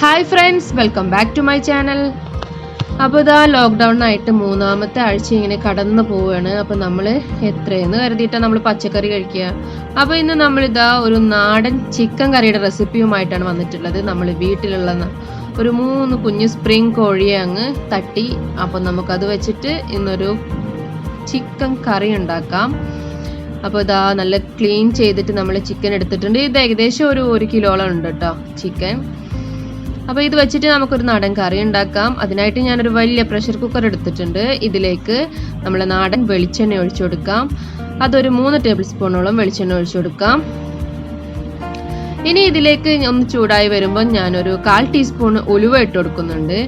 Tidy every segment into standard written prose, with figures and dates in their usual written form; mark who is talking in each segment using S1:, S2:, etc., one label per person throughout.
S1: Hi friends, welcome back to my channel. അപ്പോൾ ഇതാ lockdown ആയിട്ട് മൂന്നാമത്തെ ആഴ്ച ഇങ്ങനെ കടന്നു പോവുകയാണ്. അപ്പോൾ നമ്മൾ എത്രയെന്ന് കരുതിയിട്ടാണ് നമ്മൾ പച്ചക്കറി കഴിക്കുക. അപ്പോൾ ഇന്ന് നമ്മളിതാ ഒരു നാടൻ ചിക്കൻ കറിയുടെ റെസിപ്പിയുമായിട്ടാണ് വന്നിട്ടുള്ളത്. നമ്മൾ വീട്ടിലുള്ള ഒരു 3 കുഞ്ഞു സ്പ്രിംഗ് കോഴിയെ അങ്ങ് തട്ടി, അപ്പോൾ നമുക്കത് വെച്ചിട്ട് ഇന്നൊരു ചിക്കൻ കറി ഉണ്ടാക്കാം. അപ്പോൾ ഇതാ നല്ല ക്ലീൻ ചെയ്തിട്ട് നമ്മൾ ചിക്കൻ എടുത്തിട്ടുണ്ട്. ഇത് ഏകദേശം ഒരു 1 കിലോളം ഉണ്ട് കേട്ടോ ചിക്കൻ. അപ്പോൾ ഇത് വെച്ചിട്ട് നമുക്കൊരു നാടൻ കറി ഉണ്ടാക്കാം. അതിനായിട്ട് ഞാനൊരു വലിയ പ്രഷർ കുക്കർ എടുത്തിട്ടുണ്ട്. ഇതിലേക്ക് നമ്മൾ നാടൻ വെളിച്ചെണ്ണ ഒഴിച്ചു കൊടുക്കാം. അതൊരു 3 ടേബിൾ സ്പൂണോളം വെളിച്ചെണ്ണ ഒഴിച്ചു കൊടുക്കാം. ഇനി ഇതിലേക്ക് ഒന്ന് ചൂടായി വരുമ്പോൾ ഞാനൊരു 1/4 ടീസ്പൂൺ ഉലുവ ഇട്ട് കൊടുക്കുന്നുണ്ട്.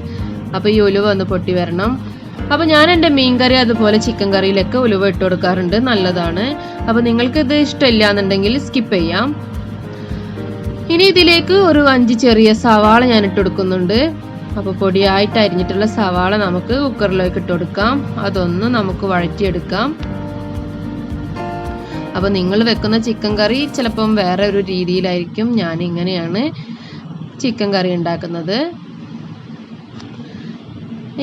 S1: അപ്പോൾ ഈ ഉലുവ ഒന്ന് പൊട്ടി വരണം. അപ്പോൾ ഞാൻ എൻ്റെ മീൻകറി അതുപോലെ ചിക്കൻ കറിയിലൊക്കെ ഉലുവ ഇട്ട് കൊടുക്കാറുണ്ട്, നല്ലതാണ്. അപ്പോൾ നിങ്ങൾക്ക് ഇത് ഇഷ്ടമില്ല എന്നുണ്ടെങ്കിൽ സ്കിപ്പ് ചെയ്യാം. ഇനി ഇതിലേക്ക് ഒരു 5 ചെറിയ സവാള ഞാൻ ഇട്ട് കൊടുക്കുന്നുണ്ട്. അപ്പോൾ പൊടിയായിട്ട് അരിഞ്ഞിട്ടുള്ള സവാള നമുക്ക് കുക്കറിലേക്ക് ഇട്ട് കൊടുക്കാം. അതൊന്ന് നമുക്ക് വഴറ്റിയെടുക്കാം. അപ്പോൾ നിങ്ങൾ വെക്കുന്ന ചിക്കൻ കറി ചിലപ്പം വേറെ ഒരു രീതിയിലായിരിക്കും. ഞാൻ ഇങ്ങനെയാണ് ചിക്കൻ കറി ഉണ്ടാക്കുന്നത്.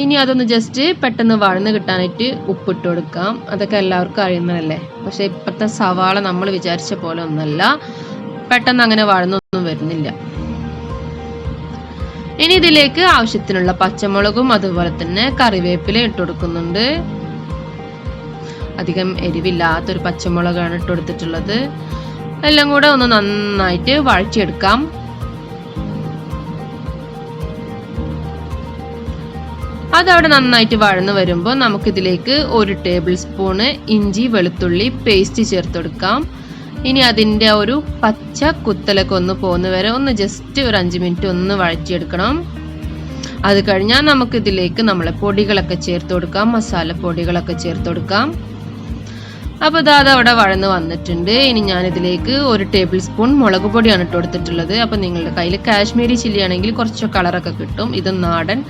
S1: ഇനി അതൊന്ന് ജസ്റ്റ് പെട്ടെന്ന് വഴന്ന് കിട്ടാനായിട്ട് ഉപ്പിട്ട് കൊടുക്കാം. അതൊക്കെ എല്ലാവർക്കും അറിയുന്നതല്ലേ. പക്ഷെ ഇപ്പോഴത്തെ സവാള നമ്മൾ വിചാരിച്ച പോലെ ഒന്നല്ല, പെട്ടെന്ന് അങ്ങനെ വഴന്നൊന്നും വരുന്നില്ല. ഇനി ഇതിലേക്ക് ആവശ്യത്തിനുള്ള പച്ചമുളകും അതുപോലെ തന്നെ കറിവേപ്പില ഇട്ട് കൊടുക്കുന്നുണ്ട്. അധികം എരിവില്ലാത്തൊരു പച്ചമുളകാണ് ഇട്ട് കൊടുത്തിട്ടുള്ളത്. എല്ലാം കൂടെ ഒന്ന് നന്നായിട്ട് വഴറ്റിയെടുക്കാം. അതവിടെ നന്നായിട്ട് വഴന്ന് വരുമ്പോൾ നമുക്കിതിലേക്ക് 1 ടേബിൾ സ്പൂണ് ഇഞ്ചി വെളുത്തുള്ളി പേസ്റ്റ് ചേർത്ത് കൊടുക്കാം. ഇനി അതിൻ്റെ ഒരു പച്ച കുത്തലൊക്കെ ഒന്ന് പോകുന്ന വരെ ഒന്ന് ജസ്റ്റ് ഒരു 5 മിനിറ്റ് ഒന്ന് വഴറ്റിയെടുക്കണം. അത് കഴിഞ്ഞാൽ നമുക്കിതിലേക്ക് നമ്മളെ പൊടികളൊക്കെ ചേർത്ത് കൊടുക്കാം, മസാല പൊടികളൊക്കെ ചേർത്ത് കൊടുക്കാം. അപ്പോൾ അത് അവിടെ വഴന്ന് വന്നിട്ടുണ്ട്. ഇനി ഞാനിതിലേക്ക് 1 ടേബിൾ സ്പൂൺ മുളക് പൊടിയാണ് ഇട്ട് കൊടുത്തിട്ടുള്ളത്. അപ്പോൾ നിങ്ങളുടെ കയ്യിൽ കാശ്മീരി ചില്ലി ആണെങ്കിൽ കുറച്ച് കളറൊക്കെ കിട്ടും. ഇത് നാടൻ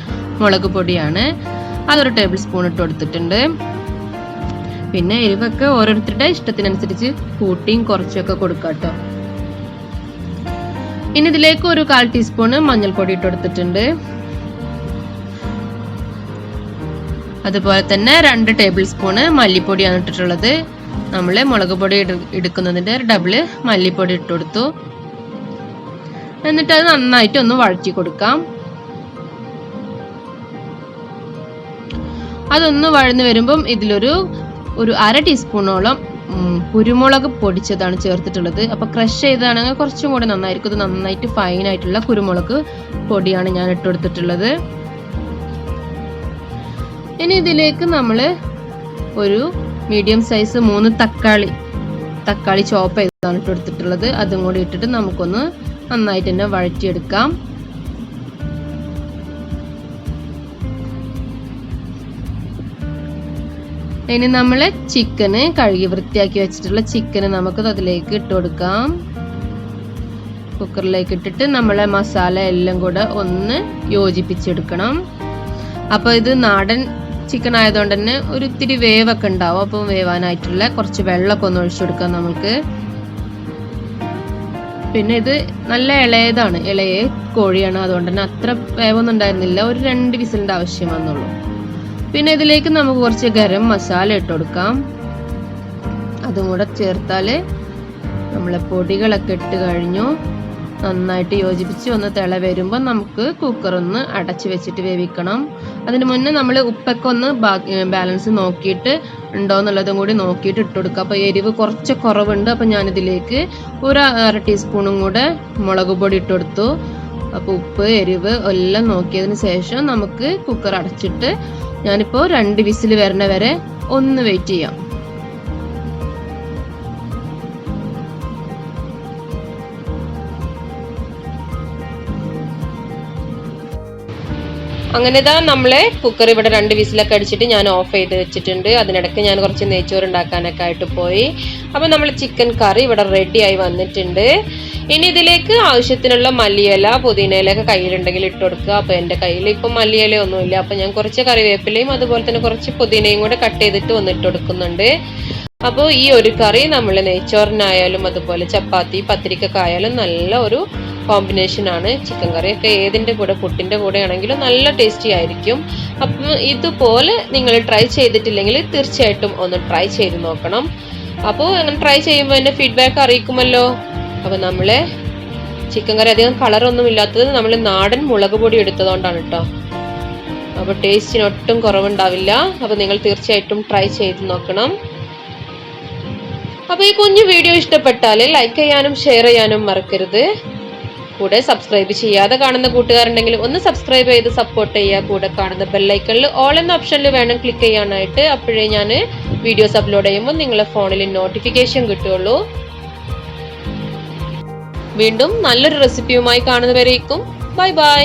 S1: മുളക് പൊടിയാണ്. അതൊരു ടേബിൾ സ്പൂൺ ഇട്ട് കൊടുത്തിട്ടുണ്ട്. പിന്നെ എരിവൊക്കെ ഓരോരുത്തരുടെ ഇഷ്ടത്തിനനുസരിച്ച് കൂട്ടിയും കുറച്ചൊക്കെ കൊടുക്കാം കേട്ടോ. ഇനി ഇതിലേക്ക് ഒരു 1/4 ടീസ്പൂണ് മഞ്ഞൾപ്പൊടി ഇട്ട് കൊടുത്തിട്ടുണ്ട്. അതുപോലെ തന്നെ 2 ടേബിൾ സ്പൂണ് മല്ലിപ്പൊടിയാണ് ഇട്ടിട്ടുള്ളത്. നമ്മൾ മുളക് പൊടി എടുക്കുന്നതിന്റെ ഡബിള് മല്ലിപ്പൊടി ഇട്ട് കൊടുത്തു. എന്നിട്ട് അത് നന്നായിട്ട് ഒന്ന് വഴറ്റി കൊടുക്കാം. അതൊന്ന് വഴന്ന് വരുമ്പം ഇതിലൊരു 1/2 ടീസ്പൂണോളം കുരുമുളക് പൊടിച്ചതാണ് ചേർത്തിട്ടുള്ളത്. അപ്പോൾ ക്രഷ് ചെയ്തതാണെങ്കിൽ കുറച്ചും കൂടി നന്നായിരിക്കും. ഇത് നന്നായിട്ട് ഫൈൻ ആയിട്ടുള്ള കുരുമുളക് പൊടിയാണ് ഞാൻ ഇട്ട് കൊടുത്തിട്ടുള്ളത്. ഇനി ഇതിലേക്ക് നമ്മൾ ഒരു മീഡിയം സൈസ് 3 തക്കാളി ചോപ്പ് ചെയ്താണ് ഇട്ട് കൊടുത്തിട്ടുള്ളത്. അതും കൂടി ഇട്ടിട്ട് നമുക്കൊന്ന് നന്നായിട്ട് തന്നെ വഴറ്റിയെടുക്കാം. ഇനി നമ്മൾ ചിക്കന് കഴുകി വൃത്തിയാക്കി വെച്ചിട്ടുള്ള ചിക്കന് നമുക്ക് അതിലേക്ക് ഇട്ട് കൊടുക്കാം. കുക്കറിലേക്ക് ഇട്ടിട്ട് നമ്മളെ മസാല എല്ലാം കൂടെ ഒന്ന് യോജിപ്പിച്ചെടുക്കണം. അപ്പോൾ ഇത് നാടൻ ചിക്കൻ ആയതുകൊണ്ട് തന്നെ ഒരു ഇത്തിരി വേവൊക്കെ ഉണ്ടാവും. അപ്പം വേവാനായിട്ടുള്ള കുറച്ച് വെള്ളമൊക്കെ ഒന്ന് ഒഴിച്ചു കൊടുക്കാം നമുക്ക്. പിന്നെ ഇത് നല്ല ഇളയ കോഴിയാണ്, അതുകൊണ്ട് തന്നെ അത്ര വേവൊന്നും ഉണ്ടായിരുന്നില്ല. ഒരു 2 വിസിലിന്റെ ആവശ്യം വന്നുള്ളൂ. പിന്നെ ഇതിലേക്ക് നമുക്ക് കുറച്ച് ഗരം മസാല ഇട്ട് കൊടുക്കാം. അതും കൂടെ ചേർത്താല് നമ്മളെ പൊടികളൊക്കെ ഇട്ട് കഴിഞ്ഞു. നന്നായിട്ട് യോജിപ്പിച്ച് ഒന്ന് തിള വരുമ്പോൾ നമുക്ക് കുക്കർ ഒന്ന് അടച്ച് വെച്ചിട്ട് വേവിക്കണം. അതിന് മുന്നേ നമ്മൾ ഉപ്പൊക്കെ ഒന്ന് ബാലൻസ് നോക്കിയിട്ട് ഉണ്ടോ എന്നുള്ളതും കൂടി നോക്കിയിട്ട് ഇട്ട് കൊടുക്കുക. അപ്പോൾ എരിവ് കുറച്ച് കുറവുണ്ട്. അപ്പോൾ ഞാനിതിലേക്ക് ഒരു 1/2 ടീസ്പൂണും കൂടെ മുളക് പൊടി ഇട്ട് കൊടുത്തു. അപ്പോൾ ഉപ്പ് എരിവ് എല്ലാം നോക്കിയതിന് ശേഷം നമുക്ക് കുക്കർ അടച്ചിട്ട് ഞാനിപ്പോൾ 2 വിസിൽ വരണ വരെ ഒന്ന് വെയിറ്റ് ചെയ്യാം. അങ്ങനെ ഇതാ നമ്മളെ കുക്കർ ഇവിടെ 2 വിസിലൊക്കെ അടിച്ചിട്ട് ഞാൻ ഓഫ് ചെയ്ത് വെച്ചിട്ടുണ്ട്. അതിനിടയ്ക്ക് ഞാൻ കുറച്ച് നെയ്ച്ചോറ് ഉണ്ടാക്കാനൊക്കെ ആയിട്ട് പോയി. അപ്പോൾ നമ്മൾ ചിക്കൻ കറി ഇവിടെ റെഡി ആയി വന്നിട്ടുണ്ട്. ഇനി ഇതിലേക്ക് ആവശ്യത്തിനുള്ള മല്ലിയില പുതിനയിലൊക്കെ കയ്യിലുണ്ടെങ്കിൽ ഇട്ട് കൊടുക്കുക. അപ്പോൾ എൻ്റെ കയ്യിൽ ഇപ്പം മല്ലിയില ഒന്നുമില്ല. അപ്പോൾ ഞാൻ കുറച്ച് കറിവേപ്പിലയും അതുപോലെ തന്നെ കുറച്ച് പുതിനയും കൂടെ കട്ട് ചെയ്തിട്ട് വന്നിട്ട് കൊടുക്കുന്നുണ്ട്. അപ്പോൾ ഈ ഒരു കറി നമ്മൾ നെയ്ച്ചോറിനായാലും അതുപോലെ ചപ്പാത്തി പത്തിരിക്കൊക്കെ ആയാലും നല്ല ഒരു കോമ്പിനേഷൻ ആണ് ചിക്കൻ കറി ഒക്കെ. ഏതിൻ്റെ കൂടെ, പുട്ടിൻ്റെ കൂടെ ആണെങ്കിലും നല്ല ടേസ്റ്റി ആയിരിക്കും. അപ്പം ഇതുപോലെ നിങ്ങൾ ട്രൈ ചെയ്തിട്ടില്ലെങ്കിൽ തീർച്ചയായിട്ടും ഒന്ന് ട്രൈ ചെയ്ത് നോക്കണം. അപ്പോൾ അങ്ങനെ ട്രൈ ചെയ്യുമ്പോൾ എൻ്റെ ഫീഡ്ബാക്ക് അറിയിക്കുമല്ലോ. അപ്പോൾ നമ്മളെ ചിക്കൻ കറി അധികം കളറൊന്നും ഇല്ലാത്തത് നമ്മൾ നാടൻ മുളക് പൊടി എടുത്തതുകൊണ്ടാണ് കേട്ടോ. അപ്പോൾ ടേസ്റ്റിന് ഒട്ടും കുറവുണ്ടാവില്ല. അപ്പോൾ നിങ്ങൾ തീർച്ചയായിട്ടും ട്രൈ ചെയ്ത് നോക്കണം. അപ്പോൾ ഈ കുഞ്ഞു വീഡിയോ ഇഷ്ടപ്പെട്ടാൽ ലൈക്ക് ചെയ്യാനും ഷെയർ ചെയ്യാനും മറക്കരുത്. കൂടെ സബ്സ്ക്രൈബ് ചെയ്യാതെ കാണുന്ന കൂട്ടുകാരുണ്ടെങ്കിൽ ഒന്ന് സബ്സ്ക്രൈബ് ചെയ്ത് സപ്പോർട്ട് ചെയ്യുക. കൂടെ കാണുന്ന ബെല്ലൈക്കണിൽ ഓൾ എന്ന ഓപ്ഷനിൽ വേണം ക്ലിക്ക് ചെയ്യാനായിട്ട്. അപ്പോഴേ ഞാൻ വീഡിയോസ് അപ്ലോഡ് ചെയ്യുമ്പോൾ നിങ്ങളുടെ ഫോണിൽ നോട്ടിഫിക്കേഷൻ കിട്ടുള്ളൂ. വീണ്ടും നല്ലൊരു റെസിപ്പിയുമായി കാണുന്നവരേക്കും ബൈ ബൈ.